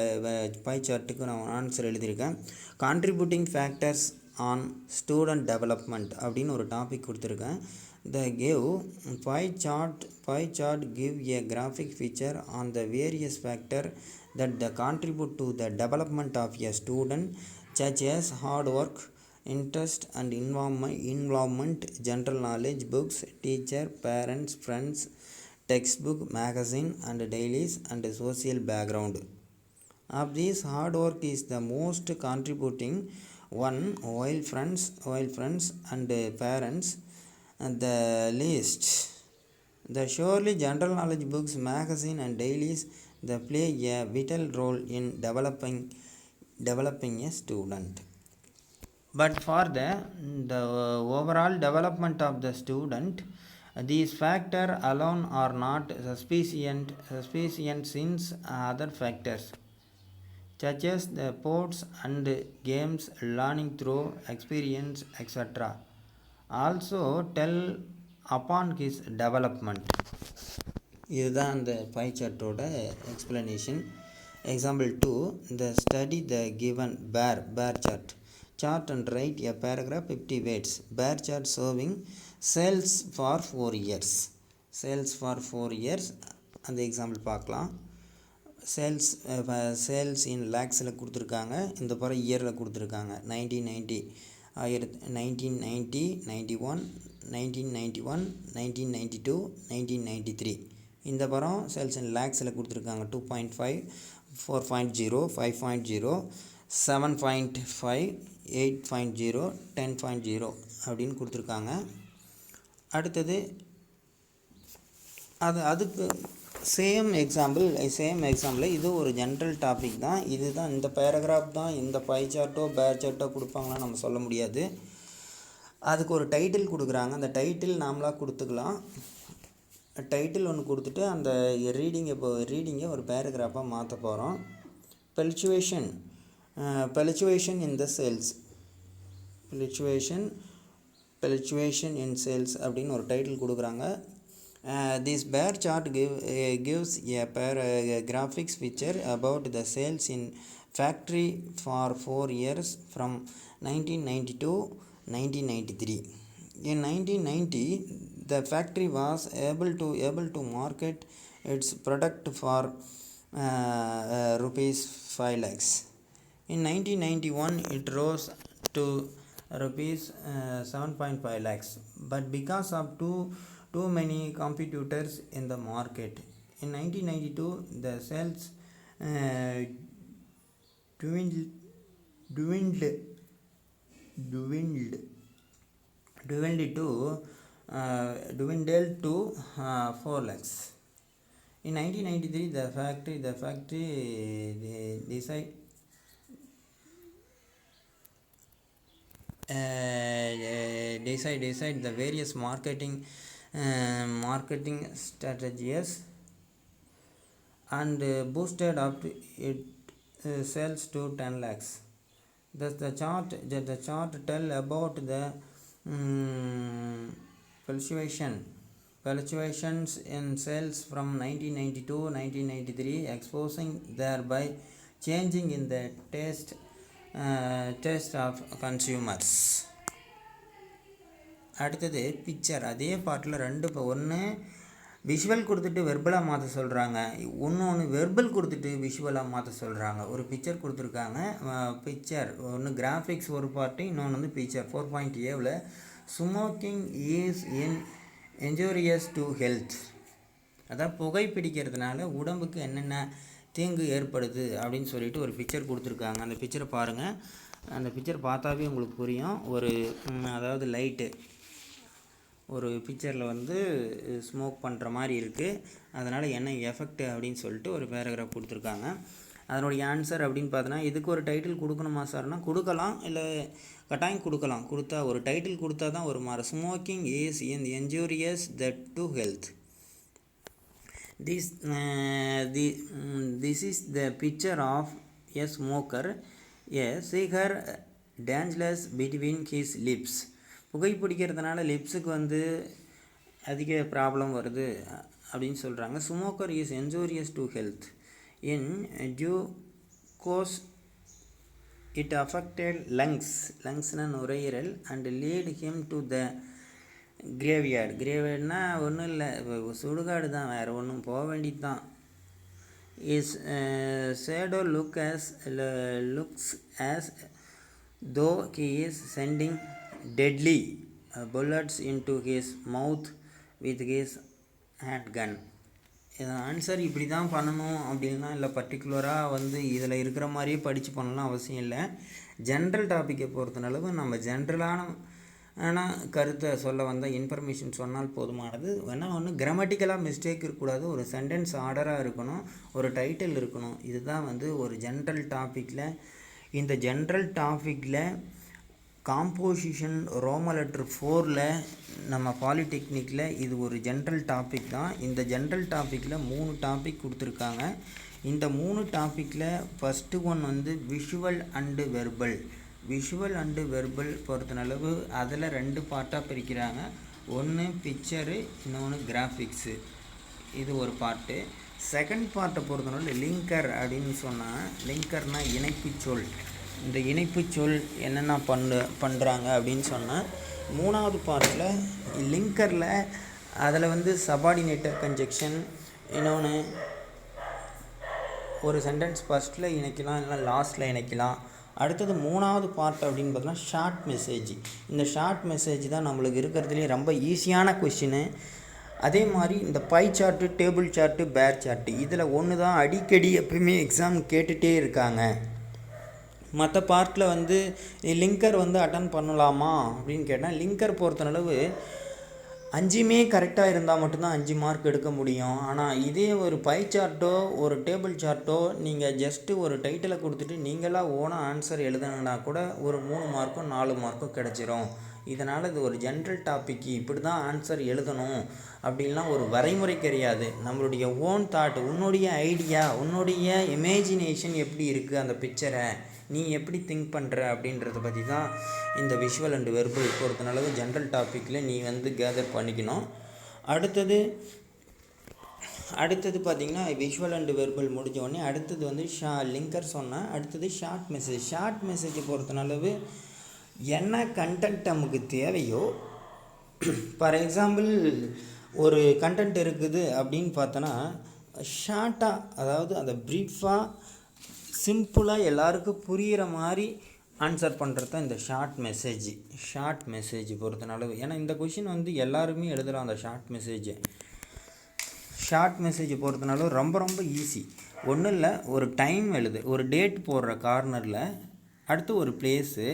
பை சார்ட்டுக்கு நான் ஆன்சர் எழுதியிருக்கேன். Contributing factors on student development அப்படின்னு ஒரு டாபிக் கொடுத்துருக்கேன். The give pie chart give a graphic feature on the various factors that contribute to the development of a student, such as hard work, interest and involvement, general knowledge books, teacher, parents, friends, textbook, magazine and dailies, and social background. Of these, hard work is the most contributing one, while friends and parents the least. The surely general knowledge books, magazine and dailies they play a vital role in developing a student. But for the overall development of the student, these factors alone are not sufficient since other factors such as the sports and games, learning through experience, etc. also tell upon his development. இதுதான் அந்த pie சார்ட்டோட explanation. Example 2, the study the given bear chart and write a paragraph 50 words. Bear chart showing sales for 4 years. அந்த example பார்க்கலாம். Sales in லேக்ஸில் கொடுத்துருக்காங்க. இந்த படம் இயரில் கொடுத்துருக்காங்க. 1990, 91, 1991, 1992, 1993. இந்த படம் சேல்ஸ் இன் லேக்ஸில் கொடுத்துருக்காங்க. 2.5, 4.0, 5.0, 7.5, 8.0, 10.0 அப்படின்னு கொடுத்துருக்காங்க. அடுத்தது அதுக்கு சேம் எக்ஸாம்பிள் இது ஒரு ஜென்ரல் டாபிக் தான். இது தான் இந்த பேராகிராஃப் தான் இந்த பை சார்ட்டோ பேர் சார்ட்டோ கொடுப்பாங்கன்னா நம்ம சொல்ல முடியாது. அதுக்கு ஒரு டைட்டில் கொடுக்குறாங்க. அந்த டைட்டில் நாமளாக கொடுத்துக்கலாம். டைட்டில் ஒன்று கொடுத்துட்டு அந்த ரீடிங்கை ஒரு பேராகிராஃபாக மாற்ற போகிறோம். பெலுச்சுவேஷன் இன் த சேல்ஸ், பெலுச்சுவேஷன் இன் சேல்ஸ் அப்படின்னு ஒரு டைட்டில் கொடுக்குறாங்க. This bar chart gives a graphics picture about the sales in factory for 4 years from 1992 1993. In 1990, the factory was able to market its product for rupees 5 lakhs. In 1991, it rose to rupees 7.5 lakhs, but because of too many competitors in the market, in 1992 the sales dwindled to 4 lakhs. In 1993 the factory decide the various marketing strategies and boosted up it sales to 10 lakhs. Thus the chart tell about the fluctuations in sales from 1992 to 1993, exposing thereby changing in the taste of consumers. அடுத்தது picture. அதே பாட்டில் ரெண்டு ஒன்று visual கொடுத்துட்டு வெர்பலாக மாற்ற சொல்கிறாங்க, ஒன்று verbal கொடுத்துட்டு விஷுவலாக மாற்ற சொல்கிறாங்க. ஒரு பிக்சர் கொடுத்துருக்காங்க, பிக்சர் ஒன்று கிராஃபிக்ஸ் ஒரு பார்ட்டு, இன்னொன்று வந்து பிக்சர். 4.Aவில் smoking is injurious to health, அதாவது புகைப்பிடிக்கிறதுனால உடம்புக்கு என்னென்ன தீங்கு ஏற்படுது அப்படின்னு சொல்லிட்டு ஒரு பிக்சர் கொடுத்துருக்காங்க. அந்த பிக்சரை பாருங்கள். அந்த பிக்சர் பார்த்தாவே உங்களுக்கு புரியும். அதாவது லைட்டு ஒரு பிக்சரில் வந்து ஸ்மோக் பண்ணுற மாதிரி இருக்குது, அதனால் என்ன எஃபெக்ட் அப்படின்னு சொல்லிட்டு ஒரு பேராகிராஃப் கொடுத்துருக்காங்க. அதனுடைய ஆன்சர் அப்படின்னு பார்த்தோன்னா, இதுக்கு ஒரு டைட்டில் கொடுக்கணுமா சார்னா கொடுக்கலாம், இல்லை கட்டாயம் கொடுத்தா ஒரு டைட்டில் கொடுத்தா தான் ஒரு மாறு. Smoking is injurious that to health. This is the picture of a smoker, a cigar dangles between his lips. புகைப்பிடிக்கிறதுனால லிப்ஸுக்கு வந்து அதிக ப்ராப்ளம் வருது அப்படின்னு சொல்கிறாங்க. Smoker is injurious to health. In due course it affected லங்ஸ்னால் நுரையீரல் and lead him to the கிரேவியார்ட்னா ஒன்றும் இல்லை, சுடுகாடு தான், வேறு ஒன்றும் போக வேண்டியது தான். Is shadow looks as though he is sending deadly bullets into his mouth with his handgun. Answer இப்படி தான் பண்ணணும் அப்படின்னா இல்லை, பர்டிகுலராக வந்து இதில் இருக்கிற மாதிரியே படித்து பண்ணலாம் அவசியம் இல்லை. ஜென்ரல் டாப்பிக்கை பொறுத்தளவு நம்ம ஜென்ரலான கருத்தை சொல்ல வந்த இன்ஃபர்மேஷன் சொன்னால் போதுமானது. வேணால் ஒன்று கிராமட்டிக்கலாக மிஸ்டேக் இருக்கக்கூடாது, ஒரு சென்டென்ஸ் ஆர்டராக இருக்கணும், ஒரு டைட்டில் இருக்கணும். இதுதான் வந்து ஒரு ஜென்ரல் டாப்பிக்கில். இந்த ஜென்ரல் டாப்பிக்கில் காம்போசிஷன் ரோம லெட்டர் 4ல் நம்ம பாலிடெக்னிக்கில் இது ஒரு ஜென்ரல் டாபிக் தான். இந்த ஜென்ரல் டாப்பிக்கில் 3 டாபிக் கொடுத்துருக்காங்க. இந்த 3 டாப்பிக்கில் ஃபஸ்ட்டு ஒன் வந்து விஷுவல் அண்டு வெர்பல் பொறுத்தளவு அதில் 2 பார்ட்டாக பிரிக்கிறாங்க. ஒன்று பிக்சரு, இன்னொன்று கிராஃபிக்ஸு. இது ஒரு பார்ட்டு. செகண்ட் பார்ட்டை பொறுத்தளவு லிங்கர் அப்படின்னு சொன்னால், லிங்கர்னால் இணைப்பு சொல். இந்த இணைப்பு சொல் என்னென்ன பண்ணுறாங்க அப்படின்னு சொன்னால், 3வது பார்ட்டில் லிங்கரில் அதில் வந்து சபார்டினேட்டர் கன்ஜெக்ஷன், இன்னொன்று ஒரு சென்டென்ஸ் ஃபஸ்ட்டில் இணைக்கலாம், இல்லைனா லாஸ்ட்டில் இணைக்கலாம். அடுத்தது 3வது பார்ட் அப்படின்னு பார்த்தோன்னா ஷார்ட் மெசேஜ். இந்த ஷார்ட் மெசேஜ் தான் நம்மளுக்கு இருக்கிறதுலேயே ரொம்ப ஈஸியான கொஷினு. அதே மாதிரி இந்த பை சார்ட்டு, டேபிள் சார்ட்டு, பேர் சார்ட்டு, இதில் ஒன்று தான் அடிக்கடி எப்பயுமே எக்ஸாம் கேட்டுகிட்டே இருக்காங்க. மற்ற பார்ட்டில் வந்து லிங்கர் வந்து அட்டன் பண்ணலாமா அப்படின்னு கேட்டால், லிங்கர் பொறுத்தளவு 5மே கரெக்டாக இருந்தால் மட்டும்தான் 5 மார்க் எடுக்க முடியும். ஆனால் இதே ஒரு பை சார்ட்டோ ஒரு டேபிள் சார்ட்டோ நீங்கள் ஜஸ்ட்டு ஒரு டைட்டிலை கொடுத்துட்டு நீங்களாக ஓனாக ஆன்சர் எழுதுனா கூட ஒரு 3 மார்க்கும் 4 மார்க்கும் கிடச்சிரும். இதனால் இது ஒரு ஜென்ரல் டாப்பிக்கு, இப்படி தான் ஆன்சர் எழுதணும் அப்படின்லாம் ஒரு வரைமுறை கிடையாது. நம்மளுடைய ஓன் தாட், உன்னுடைய ஐடியா, உன்னுடைய இமேஜினேஷன் எப்படி இருக்குது, அந்த பிக்சரை நீ எப்படி திங்க் பண்ணுற அப்படின்றத பற்றி தான் இந்த விஷுவல் அண்டு வெர்பல் பொறுத்தளவு ஜென்ரல் டாப்பிக்கில் நீ வந்து கேதர் பண்ணிக்கணும். அடுத்தது பார்த்திங்கன்னா விஷுவல் அண்டு வெர்பல் முடிஞ்சோடனே அடுத்தது வந்து லிங்கர் சொன்னால், அடுத்தது ஷார்ட் மெசேஜை பொறுத்தளவு என்ன கண்டென்ட் நமக்கு தேவையோ, ஃபார் எக்ஸாம்பிள் ஒரு கண்டென்ட் இருக்குது அப்படின்னு பார்த்தோன்னா ஷார்ட்டாக, அதாவது அதை ப்ரீஃபாக சிம்பிளாக எல்லாருக்கும் புரிகிற மாதிரி ஆன்சர் பண்ணுறது தான் இந்த ஷார்ட் மெசேஜ் பொறுத்தளவு. ஏன்னா இந்த கொஷின் வந்து எல்லாருமே எழுதலாம். அந்த ஷார்ட் மெசேஜ் பொறுத்தளவு ரொம்ப ரொம்ப ஈஸி. ஒன்றும் இல்லை, ஒரு டைம் எழுது, ஒரு டேட் போடுற கார்னரில், அடுத்து ஒரு பிளேஸு,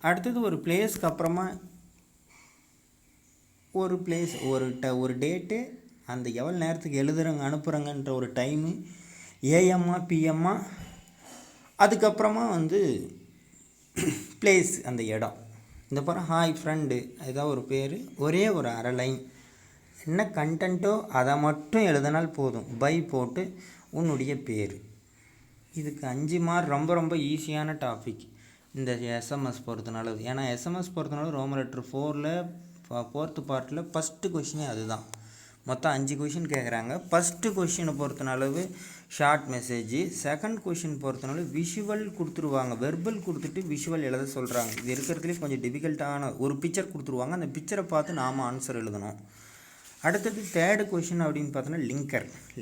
அடுத்தது ஒரு பிளேஸ்க்கு அப்புறமா ஒரு டேட்டு, அந்த எவ்வளோ நேரத்துக்கு அனுப்புகிறங்கன்ற ஒரு டைமு, ஏஎம்மா பிஎம்மா, அதுக்கப்புறமா வந்து பிளேஸ், அந்த இடம். இந்த பாரு ஹாய் ஃப்ரெண்டு ஏதாவது ஒரு பேர், ஒரே ஒரு அரை லைன், என்ன கண்டென்ட்டோ அதை மட்டும் எழுதினால் போதும். பை போட்டு உன்னுடைய பேர். இதுக்கு 5 மார்க். ரொம்ப ரொம்ப ஈஸியான டாபிக் இந்த எஸ்எம்எஸ் பொறுத்தனால. ஏன்னா எஸ்எம்எஸ் பொறுத்தனால ரோமன் லெட்டர் 4ல் 4th பார்ட்டில் ஃபஸ்ட்டு கொஷினே அதுதான். மொத்தம் 5 கொஷின் கேட்குறாங்க. ஃபஸ்ட்டு கொஷினை பொறுத்தனளவு ஷார்ட் மெசேஜ், செகண்ட் கொஷின் பொறுத்தனால விஷுவல் கொடுத்துருவாங்க, வெர்பல் கொடுத்துட்டு விஷுவல் எழுத சொல்கிறாங்க. இது இருக்கிறதுலே கொஞ்சம் டிஃபிகல்ட்டான ஒரு பிக்சர் கொடுத்துருவாங்க, அந்த பிக்சரை பார்த்து நாம் ஆன்சர் எழுதணும். அடுத்தது தேர்டு கொஷின் அப்படின்னு பார்த்தோன்னா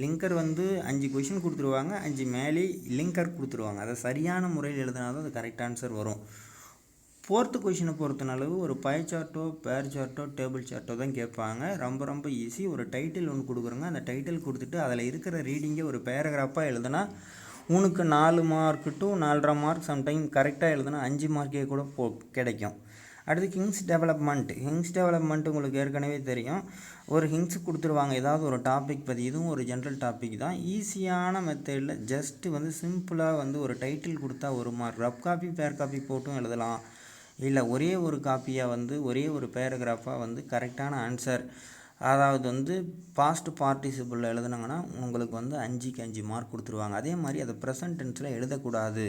லிங்கர் வந்து 5 கொஷின் கொடுத்துருவாங்க, 5 மேலே லிங்கர் கொடுத்துருவாங்க. அதை சரியான முறையில் எழுதினா தான் அது கரெக்ட் ஆன்சர் வரும். ஃபோர்த்து கொஷினை பொறுத்தனளவு ஒரு பை சார்ட்டோ பேர் சார்ட்டோ டேபிள் சார்ட்டோ தான் கேட்பாங்க. ரொம்ப ரொம்ப ஈஸி. ஒரு டைட்டில் ஒன்று கொடுக்குறோங்க, அந்த டைட்டில் கொடுத்துட்டு அதில் இருக்கிற ரீடிங்கை ஒரு பேராகிராஃபாக எழுதுனா உனக்கு 4 மார்க்கு டு 4.5 மார்க், சம்டைம் கரெக்டாக எழுதுனா 5 மார்க்கே கூட கிடைக்கும். அடுத்து ஹிங்ஸ் டெவலப்மெண்ட் உங்களுக்கு ஏற்கனவே தெரியும். ஒரு ஹிங்ஸ் கொடுத்துருவாங்க ஏதாவது ஒரு டாபிக் பற்றி. இதுவும் ஒரு ஜென்ரல் டாபிக் தான். ஈஸியான மெத்தடில் ஜஸ்ட்டு வந்து சிம்பிளாக வந்து ஒரு டைட்டில் கொடுத்தா 1 மார்க். ரஃப் காப்பி பேர் காப்பி போட்டும் எழுதலாம், இல்லை ஒரே ஒரு காப்பியாக வந்து ஒரே ஒரு பேராகிராஃபாக வந்து கரெக்டான ஆன்சர், அதாவது வந்து பாஸ்ட் பார்ட்டிசிபிளில் எழுதுனாங்கன்னா உங்களுக்கு வந்து 5க்கு 5 மார்க் கொடுத்துருவாங்க. அதே மாதிரி அதை ப்ரெசன்ட் டென்ஸில் எழுதக்கூடாது.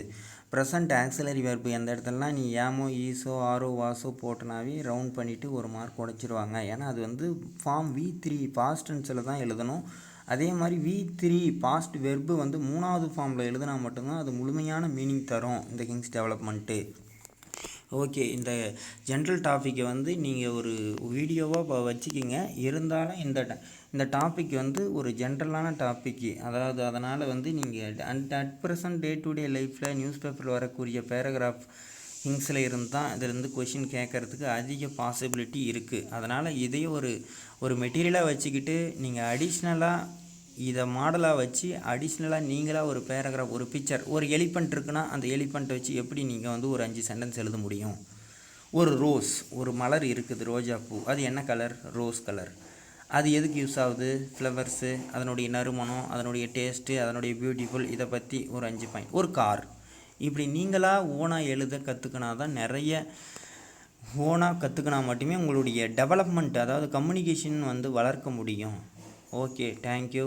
ப்ரெசன்ட் ஆக்சிலரி வெர்பு எந்த இடத்துலலாம் நீ ஏமோ ஈஸோ ஆரோ வாசோ போட்டனாவே ரவுண்ட் பண்ணிவிட்டு 1 மார்க் உடைச்சிருவாங்க. ஏன்னா அது வந்து ஃபார்ம் V3 பாஸ்ட் டென்ஸில் தான் எழுதணும். அதே மாதிரி V3 பாஸ்ட் வெர்பு வந்து 3வது ஃபார்மில் எழுதினா மட்டும்தான் அது முழுமையான மீனிங் தரும் இந்த ஹிங்ஸ் டெவலப்மெண்ட்டு. ஓகே, இந்த ஜென்ரல் டாப்பிக்கை வந்து நீங்கள் ஒரு வீடியோவாக வச்சுக்கிங்க. இருந்தாலும் இந்த டாபிக் வந்து ஒரு ஜென்ரலான டாப்பிக்கு. அதாவது அதனால் வந்து நீங்கள் at present day to day லைஃப்பில் நியூஸ் பேப்பரில் வரக்கூடிய பேராகிராஃப் ஹிங்ஸில் இருந்தால் இதிலிருந்து கொஷின் கேட்குறதுக்கு அதிக பாசிபிலிட்டி இருக்குது. அதனால் இதையும் ஒரு மெட்டீரியலாக வச்சுக்கிட்டு நீங்கள் அடிஷ்னலாக இதை மாடலாக வச்சு அடிஷ்னலாக நீங்களாக ஒரு பேராகிராஃப், ஒரு பிக்சர், ஒரு எலிஃபண்ட் இருக்குன்னா அந்த எலிஃபண்ட்டை வச்சு எப்படி நீங்கள் வந்து ஒரு 5 சென்டென்ஸ் எழுத முடியும். ஒரு ரோஸ், ஒரு மலர் இருக்குது, ரோஜா பூ, அது என்ன கலர்? Rose colour. அது எதுக்கு யூஸ் ஆகுது? ஃப்ளவர்ஸு, அதனுடைய நறுமணம், அதனுடைய டேஸ்ட்டு, அதனுடைய பியூட்டிஃபுல், இதை பற்றி ஒரு 5 பாயிண்ட். ஒரு கார். இப்படி நீங்களாக ஓனாக எழுத கற்றுக்கினா தான் நிறைய ஓனாக கற்றுக்கினா மட்டுமே உங்களுடைய டெவலப்மெண்ட், அதாவது கம்யூனிகேஷன் வந்து வளர்க்க முடியும். Okay, thank you.